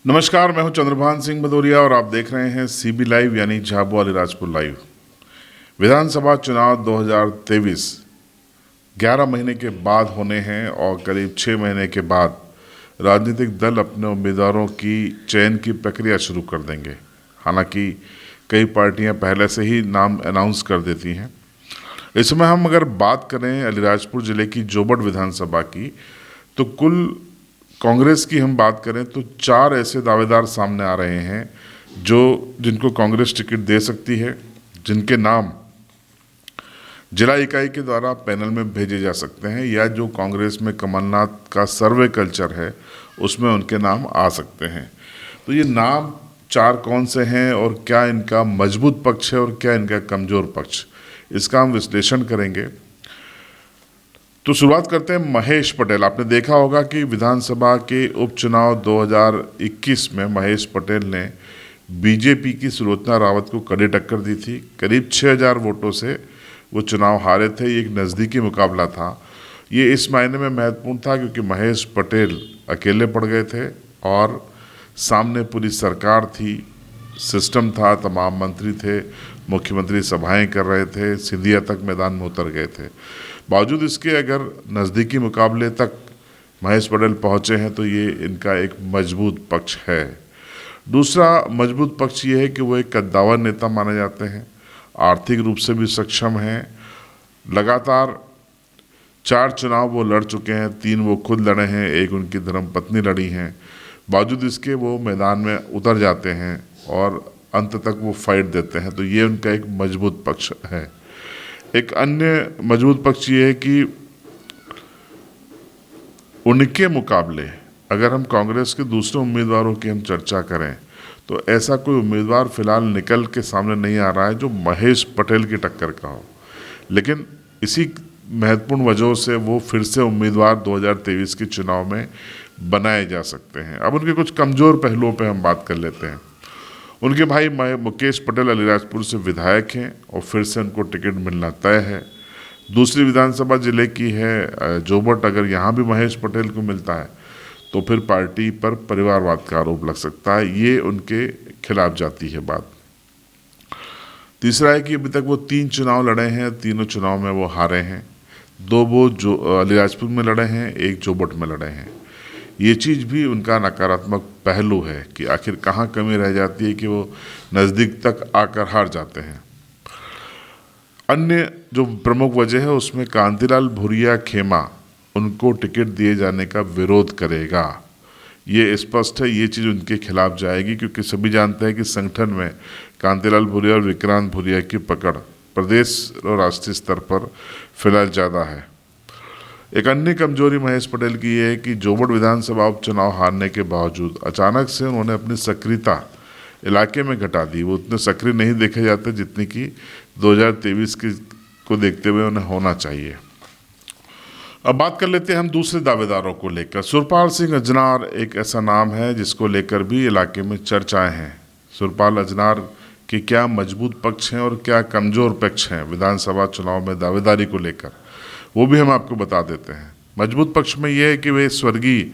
नमस्कार, मैं हूं चंद्रभान सिंह भदौरिया और आप देख रहे हैं सीबी लाइव यानी झाबुआ अलीराजपुर लाइव। विधानसभा चुनाव 2023 11 महीने के बाद होने हैं और करीब 6 महीने के बाद राजनीतिक दल अपने उम्मीदवारों की चयन की प्रक्रिया शुरू कर देंगे। हालांकि कई पार्टियां पहले से ही नाम अनाउंस कर देती हैं। इस समय हम अगर बात करें अलीराजपुर ज़िले की जोबट विधानसभा की, तो कुल कांग्रेस की हम बात करें तो 4 ऐसे दावेदार सामने आ रहे हैं जिनको कांग्रेस टिकट दे सकती है, जिनके नाम जिला इकाई के द्वारा पैनल में भेजे जा सकते हैं या जो कांग्रेस में कमलनाथ का सर्वे कल्चर है उसमें उनके नाम आ सकते हैं। तो ये नाम 4 कौन से हैं और क्या इनका मजबूत पक्ष है और क्या इनका कमज़ोर पक्ष, इसका हम विश्लेषण करेंगे। तो शुरुआत करते हैं महेश पटेल। आपने देखा होगा कि विधानसभा के उपचुनाव 2021 में महेश पटेल ने बीजेपी की सुलोचना रावत को कड़ी टक्कर दी थी। करीब 6000 वोटों से वो चुनाव हारे थे। ये एक नज़दीकी मुकाबला था। ये इस मायने में महत्वपूर्ण था क्योंकि महेश पटेल अकेले पड़ गए थे और सामने पूरी सरकार थी, सिस्टम था, तमाम मंत्री थे, मुख्यमंत्री सभाएं कर रहे थे, सिंधिया तक मैदान में उतर गए थे। बावजूद इसके अगर नज़दीकी मुकाबले तक महेश पटेल पहुँचे हैं तो ये इनका एक मजबूत पक्ष है। दूसरा मजबूत पक्ष ये है कि वो एक कद्दावर नेता माने जाते हैं, आर्थिक रूप से भी सक्षम हैं। लगातार 4 चुनाव वो लड़ चुके हैं, 3 वो खुद लड़े हैं, 1 उनकी धर्मपत्नी लड़ी हैं। बावजूद इसके वो मैदान में उतर जाते हैं और अंत तक वो फाइट देते हैं। तो ये उनका एक मजबूत पक्ष है। एक अन्य मजबूत पक्ष ये है कि उनके मुकाबले अगर हम कांग्रेस के दूसरे उम्मीदवारों की हम चर्चा करें तो ऐसा कोई उम्मीदवार फिलहाल निकल के सामने नहीं आ रहा है जो महेश पटेल की टक्कर का हो। लेकिन इसी महत्वपूर्ण वजहों से वो फिर से उम्मीदवार 2023 के चुनाव में बनाए जा सकते हैं। अब उनके कुछ कमज़ोर पहलुओं पे हम बात कर लेते हैं। उनके भाई मुकेश पटेल अलीराजपुर से विधायक हैं और फिर से उनको टिकट मिलना तय है। दूसरी विधानसभा जिले की है जोबट। अगर यहाँ भी महेश पटेल को मिलता है तो फिर पार्टी पर परिवारवाद का आरोप लग सकता है। ये उनके खिलाफ जाती है बात। तीसरा है कि अभी तक वो 3 चुनाव लड़े हैं, तीनों चुनाव में वो हारे हैं। 2 वो जो अलीराजपुर में लड़े हैं, 1 जोबट में लड़े हैं। ये चीज़ भी उनका नकारात्मक पहलू है कि आखिर कहाँ कमी रह जाती है कि वो नज़दीक तक आकर हार जाते हैं। अन्य जो प्रमुख वजह है उसमें कांतिलाल भूरिया खेमा उनको टिकट दिए जाने का विरोध करेगा। ये स्पष्ट है, ये चीज़ उनके खिलाफ जाएगी क्योंकि सभी जानते हैं कि संगठन में कांतिलाल भूरिया और विक्रांत भूरिया की पकड़ प्रदेश और राष्ट्रीय स्तर पर फिलहाल ज़्यादा है। एक अन्य कमजोरी महेश पटेल की ये है कि जोबट विधानसभा उपचुनाव हारने के बावजूद अचानक से उन्होंने अपनी सक्रियता इलाके में घटा दी। वो उतने सक्रिय नहीं देखे जाते जितनी कि 2023 को देखते हुए उन्हें होना चाहिए। अब बात कर लेते हैं हम दूसरे दावेदारों को लेकर। सुरपाल सिंह अजनार एक ऐसा नाम है जिसको लेकर भी इलाके में चर्चाएं हैं। सुरपाल अजनार के क्या मजबूत पक्ष हैं और क्या कमज़ोर पक्ष हैं विधानसभा चुनाव में दावेदारी को लेकर, वो भी हम आपको बता देते हैं। मजबूत पक्ष में ये है कि वे स्वर्गीय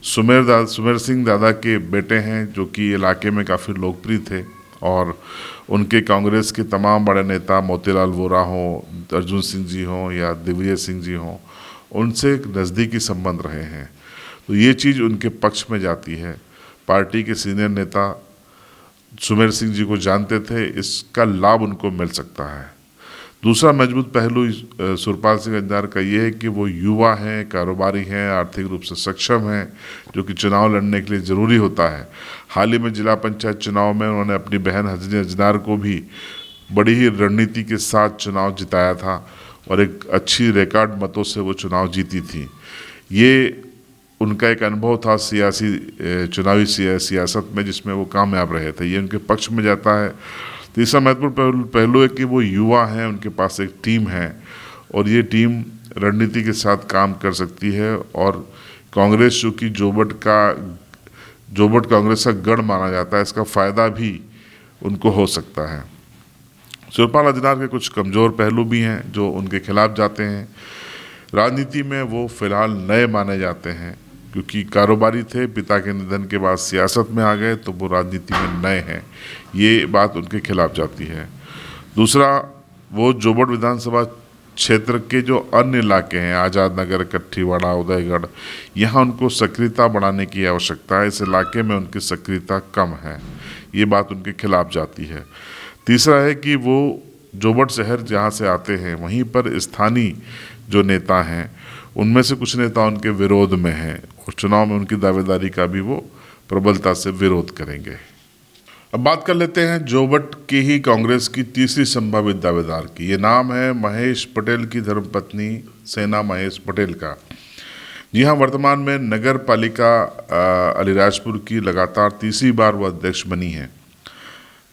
सुमेर सिंह दादा के बेटे हैं जो कि इलाके में काफ़ी लोकप्रिय थे और उनके कांग्रेस के तमाम बड़े नेता मोतीलाल वोरा हों, अर्जुन सिंह जी हों या दिग्विजय सिंह जी हों, उनसे नज़दीकी संबंध रहे हैं। तो ये चीज़ उनके पक्ष में जाती है। पार्टी के सीनियर नेता सुमेर सिंह जी को जानते थे, इसका लाभ उनको मिल सकता है। दूसरा मजबूत पहलू सुरपाल सिंह अजनार का ये है कि वो युवा हैं, कारोबारी हैं, आर्थिक रूप से सक्षम हैं, जो कि चुनाव लड़ने के लिए ज़रूरी होता है। हाल ही में जिला पंचायत चुनाव में उन्होंने अपनी बहन हजनी अजनार को भी बड़ी ही रणनीति के साथ चुनाव जिताया था और एक अच्छी रिकॉर्ड मतों से वो चुनाव जीती थी। ये उनका एक अनुभव था चुनावी सियासत में जिसमें वो कामयाब रहे थे। ये उनके पक्ष में जाता है। तीसरा महत्वपूर्ण पहलू है कि वो युवा हैं, उनके पास एक टीम है और ये टीम रणनीति के साथ काम कर सकती है और कांग्रेस जो कि जोबट कांग्रेस का गढ़ माना जाता है, इसका फ़ायदा भी उनको हो सकता है। सुरपाल अजनार के कुछ कमज़ोर पहलू भी हैं जो उनके खिलाफ जाते हैं। राजनीति में वो फिलहाल नए माने जाते हैं, क्योंकि कारोबारी थे, पिता के निधन के बाद सियासत में आ गए, तो वो राजनीति में नए हैं, ये बात उनके खिलाफ जाती है। दूसरा, वो जोबट विधानसभा क्षेत्र के जो अन्य इलाके हैं, आज़ाद नगर, कट्ठीवाड़ा, उदयगढ़, यहाँ उनको सक्रियता बढ़ाने की आवश्यकता है। इस इलाके में उनकी सक्रियता कम है, ये बात उनके खिलाफ जाती है। तीसरा है कि वो जोबट शहर जहाँ से आते हैं, वहीं पर स्थानीय जो नेता हैं, उनमें से कुछ नेता उनके विरोध में हैं और चुनाव में उनकी दावेदारी का भी वो प्रबलता से विरोध करेंगे। अब बात कर लेते हैं जोबट की ही कांग्रेस की तीसरी संभावित दावेदार की। ये नाम है महेश पटेल की धर्मपत्नी सेना महेश पटेल का। जी हाँ, वर्तमान में नगर पालिका अलीराजपुर की लगातार तीसरी बार वो अध्यक्ष बनी है।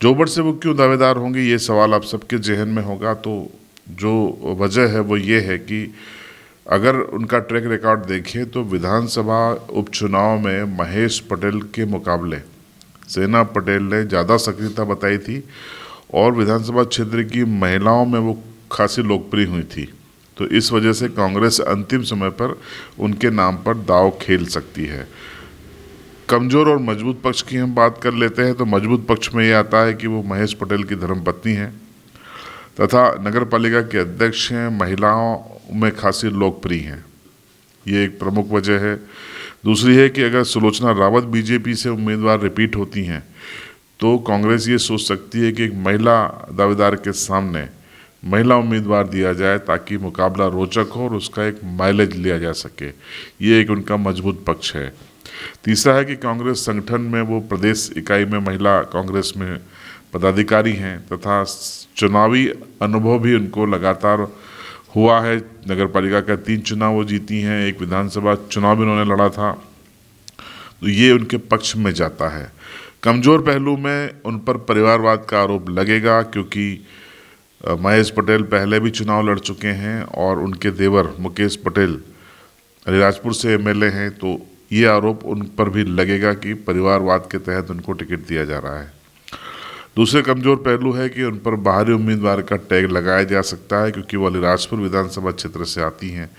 जोबट से वो क्यों दावेदार होंगे, ये सवाल आप सबके जहन में होगा। तो जो वजह है वो ये है कि अगर उनका ट्रैक रिकॉर्ड देखें तो विधानसभा उपचुनाव में महेश पटेल के मुकाबले सेना पटेल ने ज़्यादा सक्रियता बताई थी और विधानसभा क्षेत्र की महिलाओं में वो खासी लोकप्रिय हुई थी। तो इस वजह से कांग्रेस अंतिम समय पर उनके नाम पर दांव खेल सकती है। कमज़ोर और मजबूत पक्ष की हम बात कर लेते हैं तो मजबूत पक्ष में ये आता है कि वो महेश पटेल की धर्मपत्नी हैं तथा नगर पालिका के अध्यक्ष हैं, महिलाओं में खासी लोकप्रिय हैं, ये एक प्रमुख वजह है। दूसरी है कि अगर सुलोचना रावत बीजेपी से उम्मीदवार रिपीट होती हैं तो कांग्रेस ये सोच सकती है कि एक महिला दावेदार के सामने महिला उम्मीदवार दिया जाए ताकि मुकाबला रोचक हो और उसका एक माइलेज लिया जा सके, ये एक उनका मजबूत पक्ष है। तीसरा है कि कांग्रेस संगठन में वो प्रदेश इकाई में महिला कांग्रेस में पदाधिकारी हैं तथा चुनावी अनुभव भी उनको लगातार हुआ है। नगर पालिका का 3 चुनाव वो जीती हैं, एक विधानसभा चुनाव भी उन्होंने लड़ा था, तो ये उनके पक्ष में जाता है। कमज़ोर पहलू में उन पर परिवारवाद का आरोप लगेगा क्योंकि महेश पटेल पहले भी चुनाव लड़ चुके हैं और उनके देवर मुकेश पटेल अलीराजपुर से एमएलए हैं, तो ये आरोप उन पर भी लगेगा कि परिवारवाद के तहत उनको टिकट दिया जा रहा है। दूसरे कमज़ोर पहलू है कि उन पर बाहरी उम्मीदवार का टैग लगाया जा सकता है क्योंकि वो अलीराजपुर विधानसभा क्षेत्र से आती हैं,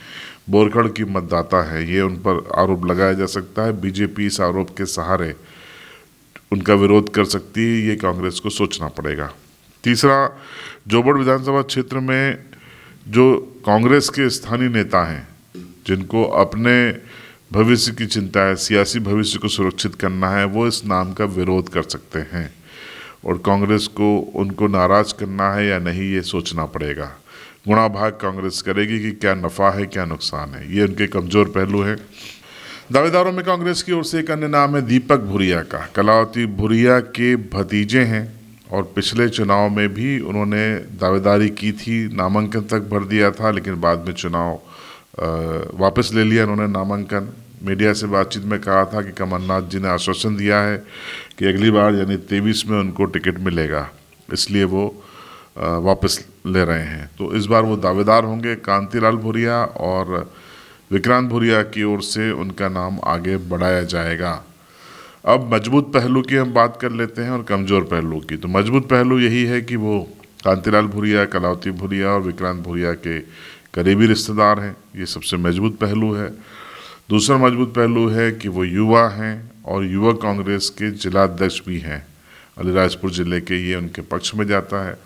बोरखड़ की मतदाता है, ये उन पर आरोप लगाया जा सकता है। बीजेपी इस आरोप के सहारे उनका विरोध कर सकती है, ये कांग्रेस को सोचना पड़ेगा। तीसरा, जोबट विधानसभा क्षेत्र में जो कांग्रेस के स्थानीय नेता हैं जिनको अपने भविष्य की चिंता है, सियासी भविष्य को सुरक्षित करना है, वो इस नाम का विरोध कर सकते हैं और कांग्रेस को उनको नाराज करना है या नहीं, ये सोचना पड़ेगा। गुणा भाग कांग्रेस करेगी कि क्या नफ़ा है क्या नुकसान है, ये उनके कमज़ोर पहलू हैं। दावेदारों में कांग्रेस की ओर से एक अन्य नाम है दीपक भुरिया का। कलावती भुरिया के भतीजे हैं और पिछले चुनाव में भी उन्होंने दावेदारी की थी, नामांकन तक भर दिया था, लेकिन बाद में चुनाव वापस ले लिया उन्होंने नामांकन। मीडिया से बातचीत में कहा था कि कमलनाथ जी ने आश्वासन दिया है कि अगली बार यानी 23 में उनको टिकट मिलेगा, इसलिए वो वापस ले रहे हैं। तो इस बार वो दावेदार होंगे। कांतिलाल भूरिया और विक्रांत भूरिया की ओर से उनका नाम आगे बढ़ाया जाएगा। अब मजबूत पहलू की हम बात कर लेते हैं और कमज़ोर पहलू की। तो मजबूत पहलू यही है कि वो कांतिलाल भूरिया, कलावती भूरिया और विक्रांत भूरिया के करीबी रिश्तेदार हैं, ये सबसे मजबूत पहलू है। दूसरा मजबूत पहलू है कि वो युवा हैं और युवा कांग्रेस के जिला अध्यक्ष भी हैं अलीराजपुर ज़िले के, ये उनके पक्ष में जाता है।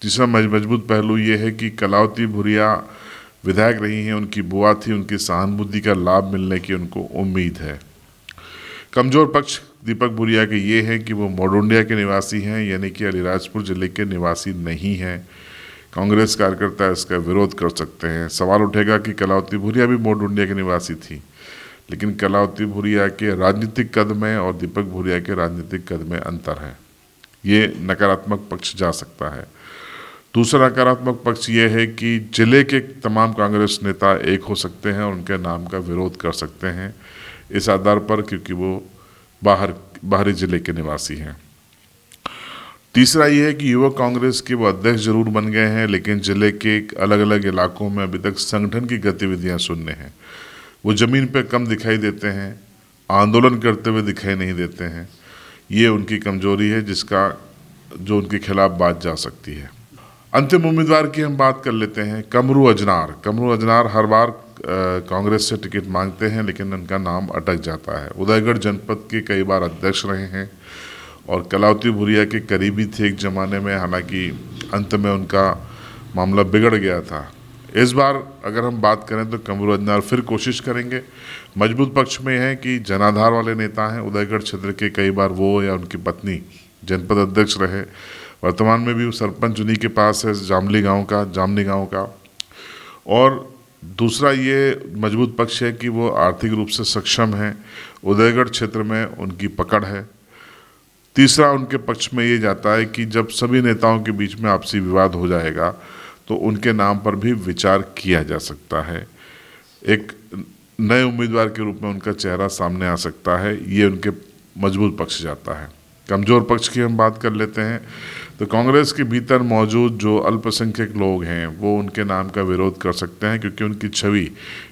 तीसरा मजबूत पहलू ये है कि कलावती भूरिया विधायक रही हैं, उनकी बुआ थी, उनकी सहानुभूति का लाभ मिलने की उनको उम्मीद है। कमज़ोर पक्ष दीपक भूरिया के ये है कि वो मोडोंडिया के निवासी हैं, यानी कि अलीराजपुर ज़िले के निवासी नहीं हैं। कांग्रेस कार्यकर्ता इसका विरोध कर सकते हैं। सवाल उठेगा कि कलावती भूरिया भी मोडोंडिया के निवासी थी, लेकिन कलावती भूरिया के राजनीतिक कद में और दीपक भूरिया के राजनीतिक कद में अंतर है, ये नकारात्मक पक्ष जा सकता है। दूसरा नकारात्मक पक्ष ये है कि जिले के तमाम कांग्रेस नेता एक हो सकते हैं और उनके नाम का विरोध कर सकते हैं इस आधार पर क्योंकि वो बाहरी जिले के निवासी हैं। तीसरा ये है कि युवा कांग्रेस के वो अध्यक्ष जरूर बन गए हैं, लेकिन जिले के अलग अलग इलाकों में अभी तक संगठन की गतिविधियां शून्य हैं। वो ज़मीन पे कम दिखाई देते हैं, आंदोलन करते हुए दिखाई नहीं देते हैं, ये उनकी कमजोरी है जिसका जो उनके खिलाफ बात जा सकती है। अंतिम उम्मीदवार की हम बात कर लेते हैं कमरू अजनार। कमरू अजनार हर बार कांग्रेस से टिकट मांगते हैं, लेकिन उनका नाम अटक जाता है। उदयगढ़ जनपद के कई बार अध्यक्ष रहे हैं और कलावती भूरिया के करीबी थे एक ज़माने में, हालांकि अंत में उनका मामला बिगड़ गया था। इस बार अगर हम बात करें तो कमरू अजनार फिर कोशिश करेंगे। मजबूत पक्ष में है कि जनाधार वाले नेता हैं। उदयगढ़ क्षेत्र के कई बार वो या उनकी पत्नी जनपद अध्यक्ष रहे। वर्तमान में भी वो सरपंच उन्हीं के पास है, जामनी गांव का। और दूसरा ये मजबूत पक्ष है कि वो आर्थिक रूप से सक्षम है। उदयगढ़ क्षेत्र में उनकी पकड़ है। तीसरा उनके पक्ष में ये जाता है कि जब सभी नेताओं के बीच में आपसी विवाद हो जाएगा तो उनके नाम पर भी विचार किया जा सकता है। एक नए उम्मीदवार के रूप में उनका चेहरा सामने आ सकता है। ये उनके मजबूत पक्ष जाता है। कमज़ोर पक्ष की हम बात कर लेते हैं तो कांग्रेस के भीतर मौजूद जो अल्पसंख्यक लोग हैं वो उनके नाम का विरोध कर सकते हैं, क्योंकि उनकी छवि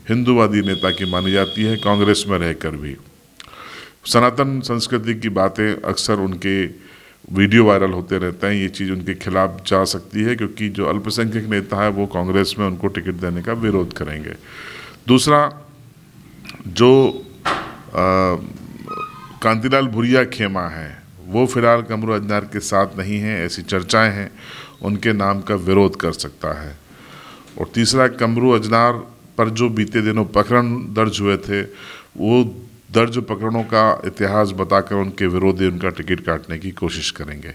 हिंदूवादी नेता की मानी जाती है कांग्रेस में रहकर भी। सनातन संस्कृति की बातें अक्सर उनके वीडियो वायरल होते रहते हैं। ये चीज़ उनके खिलाफ जा सकती है, क्योंकि जो अल्पसंख्यक नेता है वो कांग्रेस में उनको टिकट देने का विरोध करेंगे। दूसरा, जो कांतिलाल भूरिया खेमा है वो फिलहाल कमरू अजनार के साथ नहीं है, ऐसी चर्चाएं हैं, उनके नाम का विरोध कर सकता है। और तीसरा, कमरू अजनार पर जो बीते दिनों प्रकरण दर्ज हुए थे वो दर्ज प्रकरणों का इतिहास बताकर उनके विरोधी उनका टिकट काटने की कोशिश करेंगे।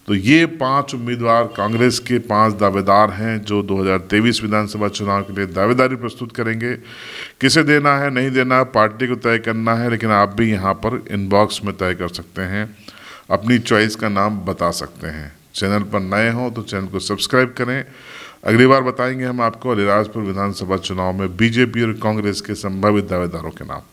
तो ये 5 उम्मीदवार कांग्रेस के 5 दावेदार हैं जो 2023 विधानसभा चुनाव के लिए दावेदारी प्रस्तुत करेंगे। किसे देना है नहीं देना पार्टी को तय करना है, लेकिन आप भी यहाँ पर इनबॉक्स में तय कर सकते हैं, अपनी चॉइस का नाम बता सकते हैं। चैनल पर नए हों तो चैनल को सब्सक्राइब करें। अगली बार बताएंगे हम आपको अलीराजपुर विधानसभा चुनाव में बीजेपी और कांग्रेस के संभावित दावेदारों के नाम।